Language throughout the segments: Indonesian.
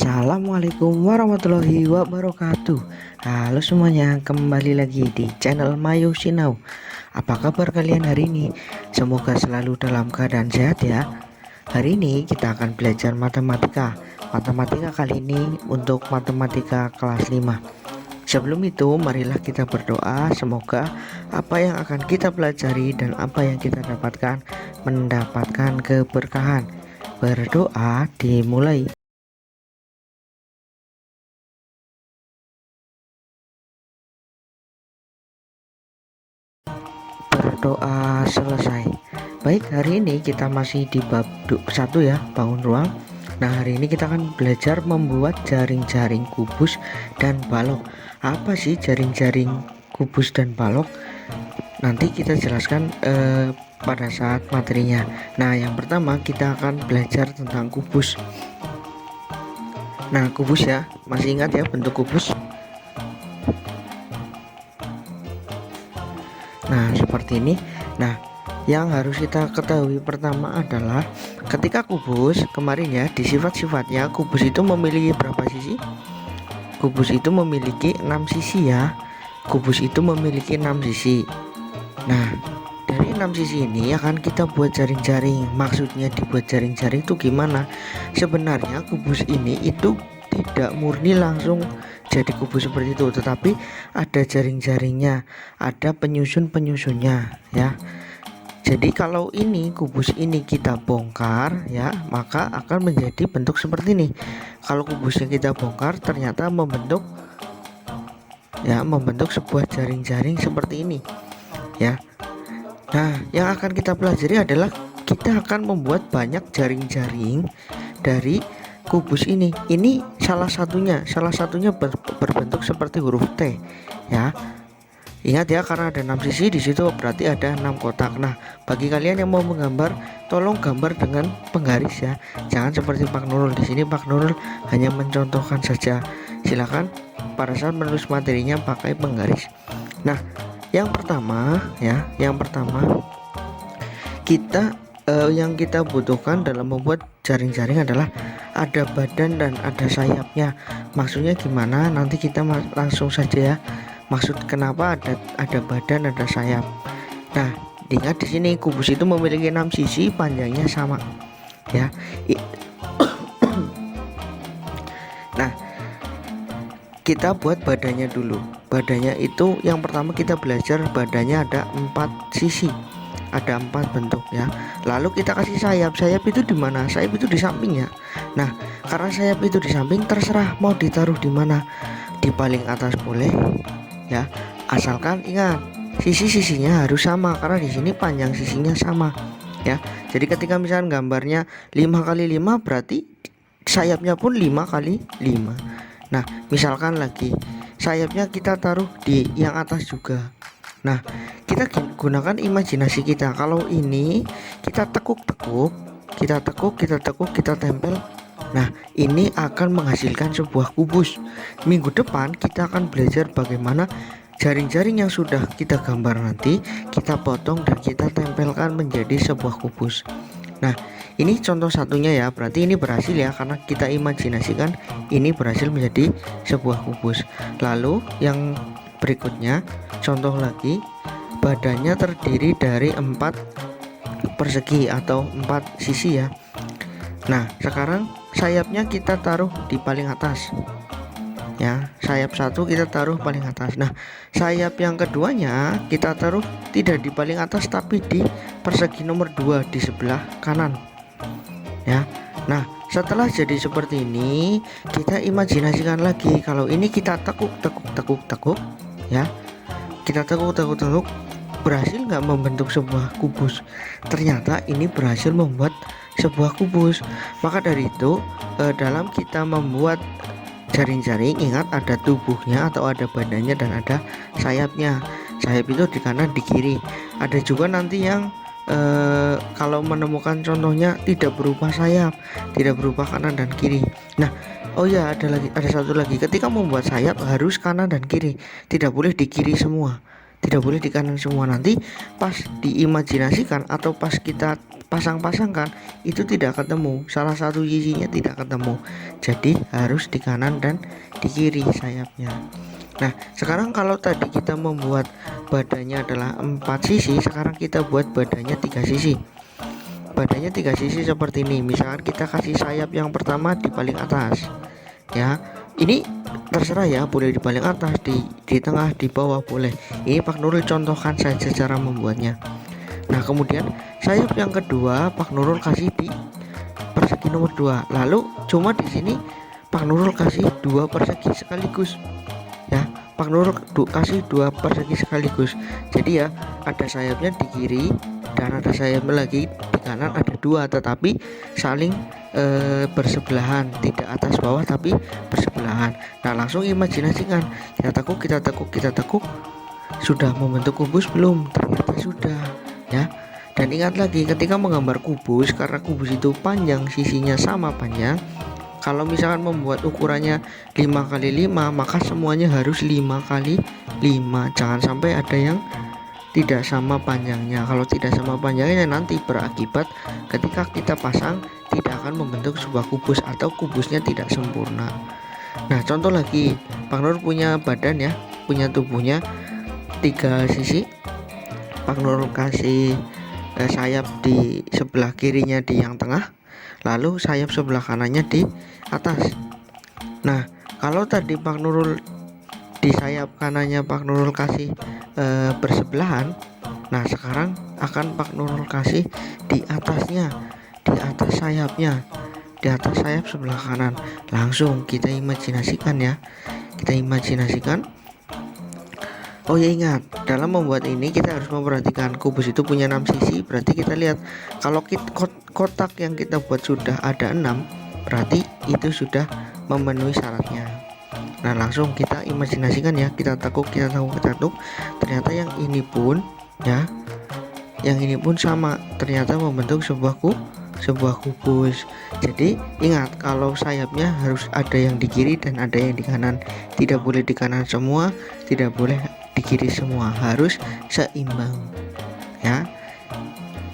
Assalamualaikum warahmatullahi wabarakatuh. Halo semuanya, kembali lagi di channel Mayu Sinau. Apa kabar kalian hari ini? Semoga selalu dalam keadaan sehat ya. Hari ini kita akan belajar matematika. Matematika kali ini untuk matematika kelas 5. Sebelum itu, marilah kita berdoa semoga apa yang akan kita pelajari dan apa yang kita dapatkan mendapatkan keberkahan. Berdoa dimulai. Berdoa selesai. Baik, hari ini kita masih di bab 1 ya, bangun ruang. Nah, hari ini kita akan belajar membuat jaring-jaring kubus dan balok. Apa sih jaring-jaring kubus dan balok? Nanti kita jelaskan pada saat materinya. Nah, yang pertama kita akan belajar tentang kubus. Nah, kubus ya, masih ingat ya bentuk kubus? Nah, seperti ini. Nah, yang harus kita ketahui pertama adalah ketika kubus kemarin ya, di sifat-sifatnya kubus itu memiliki berapa sisi? Kubus itu memiliki 6 sisi ya. Kubus itu memiliki 6 sisi. Nah, dari 6 sisi ini akan kita buat jaring-jaring. Maksudnya dibuat jaring-jaring itu gimana? Sebenarnya kubus ini itu tidak murni langsung jadi kubus seperti itu, tetapi ada jaring-jaringnya, ada penyusun-penyusunnya ya. Jadi kalau ini kubus ini kita bongkar ya, maka akan menjadi bentuk seperti ini. Kalau kubusnya kita bongkar ternyata membentuk sebuah jaring-jaring seperti ini ya. Nah, yang akan kita pelajari adalah kita akan membuat banyak jaring-jaring dari kubus ini. Ini salah satunya berbentuk seperti huruf T ya. Ingat ya, karena ada 6 sisi di situ berarti ada 6 kotak. Nah, bagi kalian yang mau menggambar, tolong gambar dengan penggaris ya. Jangan seperti Pak Nurul. Di sini Pak Nurul hanya mencontohkan saja. Silakan pada saat menulis materinya pakai penggaris. Nah, yang pertama yang kita butuhkan dalam membuat jaring-jaring adalah ada badan dan ada sayapnya. Maksudnya gimana? Nanti kita langsung saja ya. Maksud kenapa ada badan, ada sayap. Nah, ingat di sini kubus itu memiliki 6 sisi, panjangnya sama ya. Nah, kita buat badannya dulu. Badannya itu yang pertama kita belajar badannya ada 4 sisi. Ada 4 bentuk ya. Lalu kita kasih sayap. Sayap itu di mana? Sayap itu di sampingnya. Nah, karena sayap itu di samping, terserah mau ditaruh di mana. Di paling atas boleh ya, asalkan ingat sisi-sisinya harus sama, karena di sini panjang sisinya sama ya. Jadi ketika misalnya gambarnya 5 kali 5 berarti sayapnya pun 5 kali 5. Nah, misalkan lagi sayapnya kita taruh di yang atas juga. Nah, kita gunakan imajinasi kita. Kalau ini kita tekuk-tekuk, kita tempel. Nah, ini akan menghasilkan sebuah kubus. Minggu depan kita akan belajar bagaimana jaring-jaring yang sudah kita gambar nanti kita potong dan kita tempelkan menjadi sebuah kubus. Nah, ini contoh satunya ya. Berarti ini berhasil ya, karena kita imajinasikan ini berhasil menjadi sebuah kubus. Lalu yang berikutnya, contoh lagi, badannya terdiri dari 4 persegi atau 4 sisi ya. Nah, sekarang sayapnya kita taruh di paling atas ya. Sayap 1 kita taruh paling atas. Nah, sayap yang keduanya kita taruh tidak di paling atas tapi di persegi nomor 2 di sebelah kanan ya. Nah, setelah jadi seperti ini, kita imajinasikan lagi kalau ini kita tekuk ya. Kita tekuk, berhasil nggak membentuk sebuah kubus? Ternyata ini berhasil membuat sebuah kubus. Maka dari itu dalam kita membuat jaring-jaring, ingat ada tubuhnya atau ada badannya dan ada sayapnya. Sayap itu di kanan di kiri. Ada juga nanti yang kalau menemukan contohnya tidak berupa sayap, tidak berupa kanan dan kiri. Nah, oh ya, ada satu lagi. Ketika membuat sayap harus kanan dan kiri, tidak boleh di kiri semua, tidak boleh di kanan semua. Nanti pas diimajinasikan atau pas kita pasang-pasangkan itu tidak ketemu, salah satu sisinya tidak ketemu, jadi harus di kanan dan di kiri sayapnya. Nah sekarang kalau tadi kita membuat badannya adalah 4 sisi, sekarang kita buat badannya 3 sisi. Badannya 3 sisi seperti ini. Misalkan kita kasih sayap yang pertama di paling atas ya, ini terserah ya, boleh di paling atas, di tengah, di bawah boleh. Ini Pak Nurul contohkan saja cara membuatnya. Nah kemudian sayap yang kedua Pak Nurul kasih di persegi nomor 2. Lalu cuma di sini Pak Nurul kasih 2 persegi sekaligus ya. Pak Nurul kasih 2 persegi sekaligus. Jadi ya ada sayapnya di kiri dan ada sayapnya lagi di kanan, ada 2 tetapi saling bersebelahan, tidak atas bawah tapi bersebelahan. Nah langsung imajinasikan, kita tekuk, sudah membentuk kubus belum? Ternyata sudah ya. Dan ingat lagi ketika menggambar kubus, karena kubus itu panjang, sisinya sama panjang, kalau misalkan membuat ukurannya 5x5 maka semuanya harus 5x5, jangan sampai ada yang tidak sama panjangnya. Kalau tidak sama panjangnya nanti berakibat ketika kita pasang tidak akan membentuk sebuah kubus atau kubusnya tidak sempurna. Nah contoh lagi, Pak Nur punya badan ya, punya tubuhnya 3 sisi. Pak Nur kasih sayap di sebelah kirinya di yang tengah, lalu sayap sebelah kanannya di atas. Nah kalau tadi Pak Nurul di sayap kanannya Pak Nurul kasih bersebelahan, nah sekarang akan Pak Nurul kasih di atasnya, di atas sayapnya, di atas sayap sebelah kanan. Langsung kita imajinasikan ya, kita imajinasikan. Oh ya ingat, dalam membuat ini kita harus memperhatikan kubus itu punya 6 sisi. Berarti kita lihat kalau kotak yang kita buat sudah ada 6, berarti itu sudah memenuhi syaratnya. Nah langsung kita imajinasikan ya, kita tekuk, ternyata yang ini pun ya, yang ini pun sama, ternyata membentuk sebuah kubus. Jadi ingat, kalau sayapnya harus ada yang di kiri dan ada yang di kanan, tidak boleh di kanan semua, tidak boleh di kiri semua, harus seimbang ya.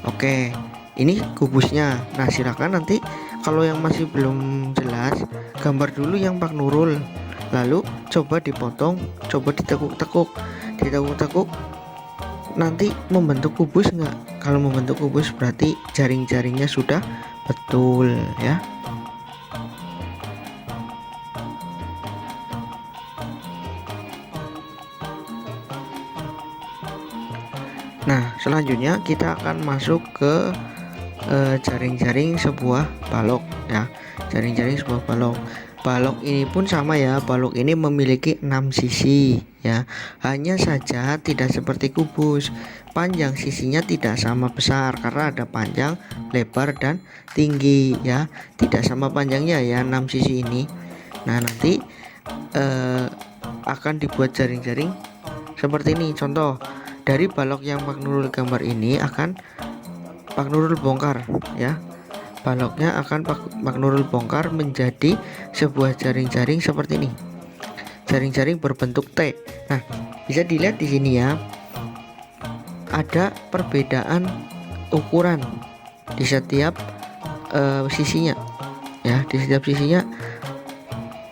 Oke, ini kubusnya. Nah silakan nanti kalau yang masih belum jelas, gambar dulu yang Pak Nurul, lalu coba dipotong, coba ditekuk-tekuk, nanti membentuk kubus enggak? Kalau membentuk kubus berarti jaring-jaringnya sudah betul ya. Nah selanjutnya kita akan masuk ke jaring-jaring sebuah balok ya. Jaring-jaring sebuah balok. Balok ini pun sama ya, balok ini memiliki 6 sisi ya. Hanya saja tidak seperti kubus, panjang sisinya tidak sama besar karena ada panjang, lebar dan tinggi ya. Tidak sama panjangnya ya 6 sisi ini. Nah nanti akan dibuat jaring-jaring seperti ini. Contoh dari balok yang Pak Nurul gambar ini akan Pak Nurul bongkar ya. Baloknya akan Pak Nurul bongkar menjadi sebuah jaring-jaring seperti ini. Jaring-jaring berbentuk T. Nah, bisa dilihat di sini ya. Ada perbedaan ukuran di setiap sisinya. Ya, di setiap sisinya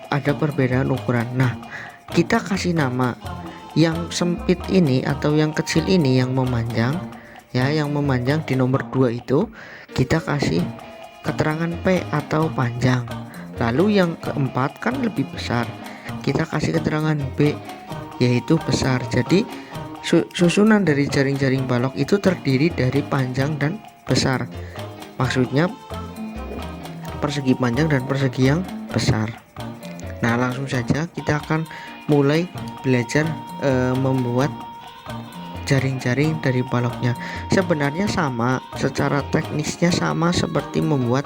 ada perbedaan ukuran. Nah, kita kasih nama yang sempit ini atau yang kecil ini yang memanjang ya, yang memanjang di nomor 2 itu kita kasih keterangan P atau panjang. Lalu yang keempat kan lebih besar, kita kasih keterangan B yaitu besar. Jadi susunan dari jaring-jaring balok itu terdiri dari panjang dan besar. Maksudnya persegi panjang dan persegi yang besar. Nah langsung saja kita akan mulai belajar membuat jaring-jaring dari baloknya. Sebenarnya sama, secara teknisnya sama seperti membuat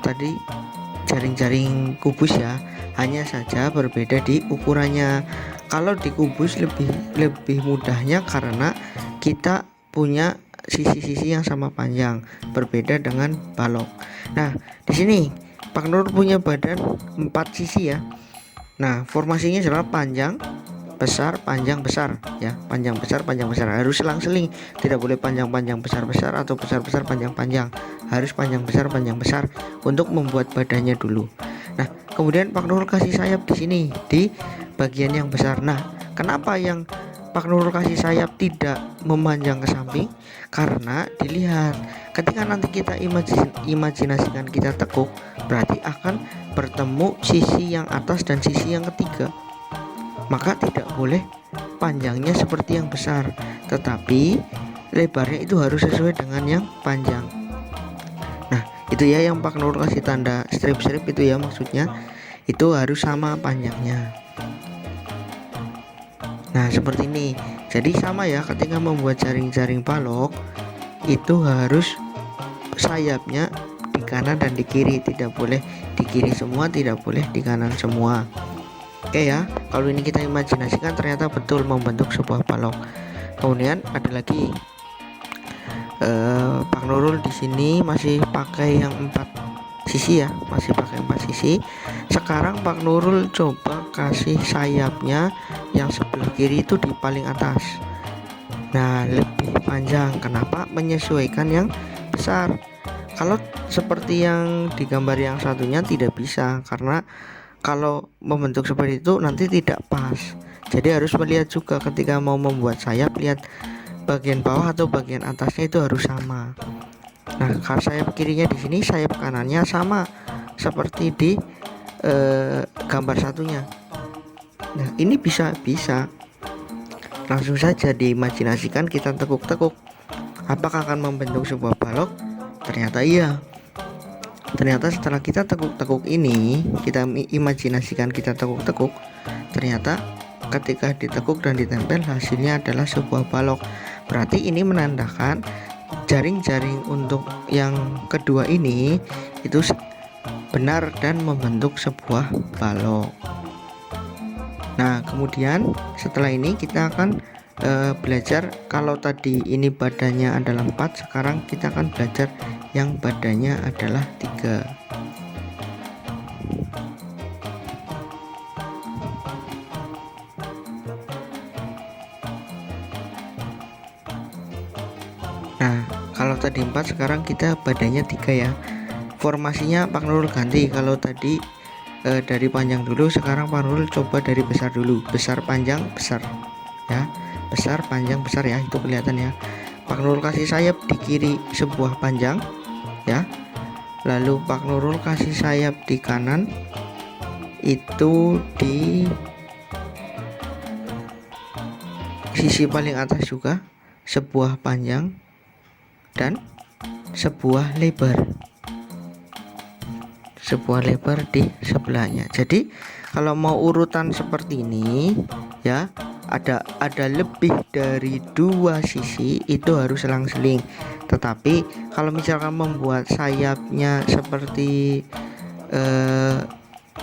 tadi jaring-jaring kubus ya, hanya saja berbeda di ukurannya. Kalau di kubus lebih mudahnya karena kita punya sisi-sisi yang sama panjang, berbeda dengan balok. Nah di sini Pak Nur punya badan 4 sisi ya. Nah formasinya adalah panjang, besar, panjang, besar ya. Panjang besar, harus selang-seling, tidak boleh panjang-panjang besar-besar atau besar-besar panjang-panjang, harus panjang besar untuk membuat badannya dulu. Nah, kemudian Pak Nurul kasih sayap di sini di bagian yang besar. Nah, kenapa yang Pak Nurul kasih sayap tidak memanjang ke samping? Karena dilihat ketika nanti kita imajinasikan kita tekuk, berarti akan bertemu sisi yang atas dan sisi yang ketiga. Maka tidak boleh panjangnya seperti yang besar, tetapi lebarnya itu harus sesuai dengan yang panjang. Nah, itu ya yang Pak Nurul kasih tanda strip-strip itu ya, maksudnya itu harus sama panjangnya. Nah, seperti ini. Jadi sama ya, ketika membuat jaring-jaring balok itu harus sayapnya di kanan dan di kiri, tidak boleh di kiri semua, tidak boleh di kanan semua. Oke ya, kalau ini kita imajinasikan ternyata betul membentuk sebuah balok. Kemudian ada lagi Pak Nurul di sini masih pakai yang 4 sisi ya, masih pakai 4 sisi. Sekarang Pak Nurul coba kasih sayapnya yang sebelah kiri itu di paling atas. Nah, lebih panjang. Kenapa? Menyesuaikan yang besar. Kalau seperti yang di gambar yang satunya tidak bisa, karena kalau membentuk seperti itu nanti tidak pas. Jadi harus melihat juga ketika mau membuat sayap, lihat bagian bawah atau bagian atasnya itu harus sama. Nah, kalau sayap kirinya di sini, sayap kanannya sama seperti di gambar satunya. Nah, ini bisa langsung saja diimajinasikan, kita tekuk-tekuk. Apakah akan membentuk sebuah balok? Ternyata iya. Ternyata setelah kita tekuk-tekuk ini, kita imajinasikan kita tekuk-tekuk, ternyata ketika ditekuk dan ditempel hasilnya adalah sebuah balok. Berarti ini menandakan jaring-jaring untuk yang kedua ini itu benar dan membentuk sebuah balok. Nah, kemudian setelah ini kita akan belajar, kalau tadi ini badannya adalah 4, sekarang kita akan belajar yang badannya adalah 3. Nah, kalau tadi 4, sekarang kita badannya 3 ya. Formasinya Pak Nurul ganti, kalau tadi dari panjang dulu, sekarang Pak Nurul coba dari besar dulu, besar panjang besar ya, besar panjang besar ya, itu kelihatan ya. Pak Nurul kasih sayap di kiri sebuah panjang ya, lalu Pak Nurul kasih sayap di kanan itu di sisi paling atas juga sebuah panjang dan sebuah lebar di sebelahnya. Jadi kalau mau urutan seperti ini ya, ada lebih dari 2 sisi itu harus selang-seling. Tetapi kalau misalkan membuat sayapnya seperti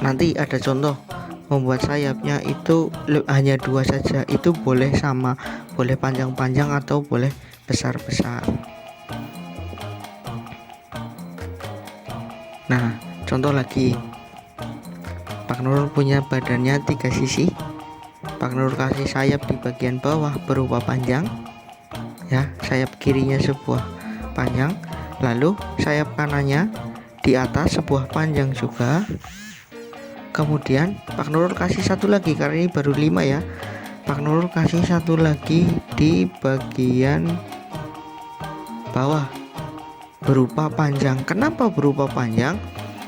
nanti ada contoh, membuat sayapnya itu hanya 2 saja, itu boleh sama, boleh panjang-panjang atau boleh besar-besar. Nah, contoh lagi, Pak Nurul punya badannya 3 sisi. Pak Nurul kasih sayap di bagian bawah berupa panjang ya, sayap kirinya sebuah panjang, lalu sayap kanannya di atas sebuah panjang juga. Kemudian Pak Nurul kasih satu lagi, karena ini baru 5 ya, Pak Nurul kasih satu lagi di bagian bawah berupa panjang. Kenapa berupa panjang?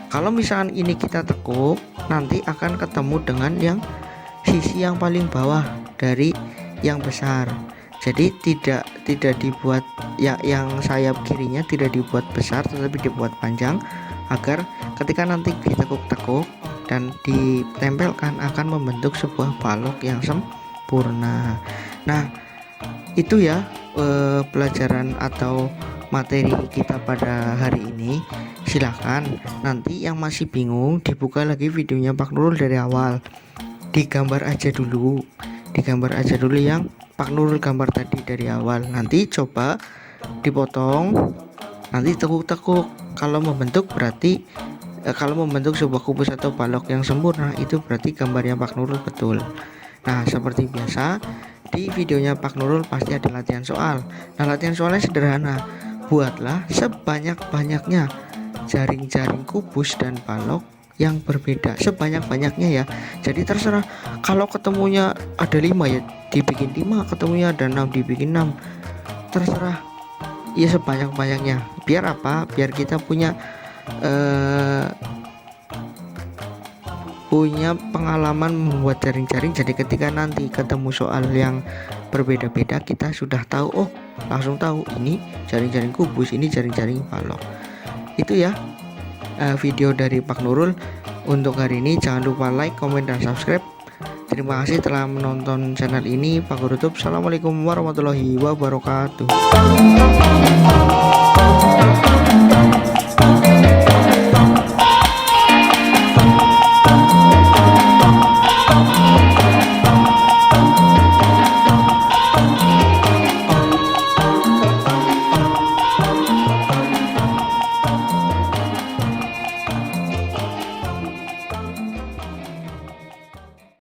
Kalau misalkan ini kita tekuk, nanti akan ketemu dengan yang sisi yang paling bawah dari yang besar. Jadi tidak dibuat ya, yang sayap kirinya tidak dibuat besar tetapi dibuat panjang, agar ketika nanti ditekuk-tekuk dan ditempelkan akan membentuk sebuah balok yang sempurna. Nah, itu ya pelajaran atau materi kita pada hari ini. Silahkan nanti yang masih bingung dibuka lagi videonya Pak Nurul dari awal, digambar aja dulu yang Pak Nurul gambar tadi dari awal, nanti coba dipotong, nanti tekuk-tekuk. Kalau membentuk berarti kalau membentuk sebuah kubus atau balok yang sempurna, itu berarti gambarnya Pak Nurul betul. Nah, seperti biasa di videonya Pak Nurul pasti ada latihan soal. Nah, latihan soalnya sederhana. Buatlah sebanyak-banyaknya jaring-jaring kubus dan balok yang berbeda, sebanyak-banyaknya ya. Jadi terserah, kalau ketemunya ada 5 ya dibikin 5, ketemunya ada 6 dibikin 6, terserah ya, sebanyak-banyaknya. Biar apa? Biar kita punya pengalaman membuat jaring-jaring. Jadi ketika nanti ketemu soal yang berbeda-beda, kita sudah tahu, oh langsung tahu ini jaring-jaring kubus, ini jaring-jaring balok. Itu ya video dari Pak Nurul untuk hari ini. Jangan lupa like, komen, dan subscribe. Terima kasih telah menonton channel ini Pak Guru Tube. Assalamualaikum warahmatullahi wabarakatuh.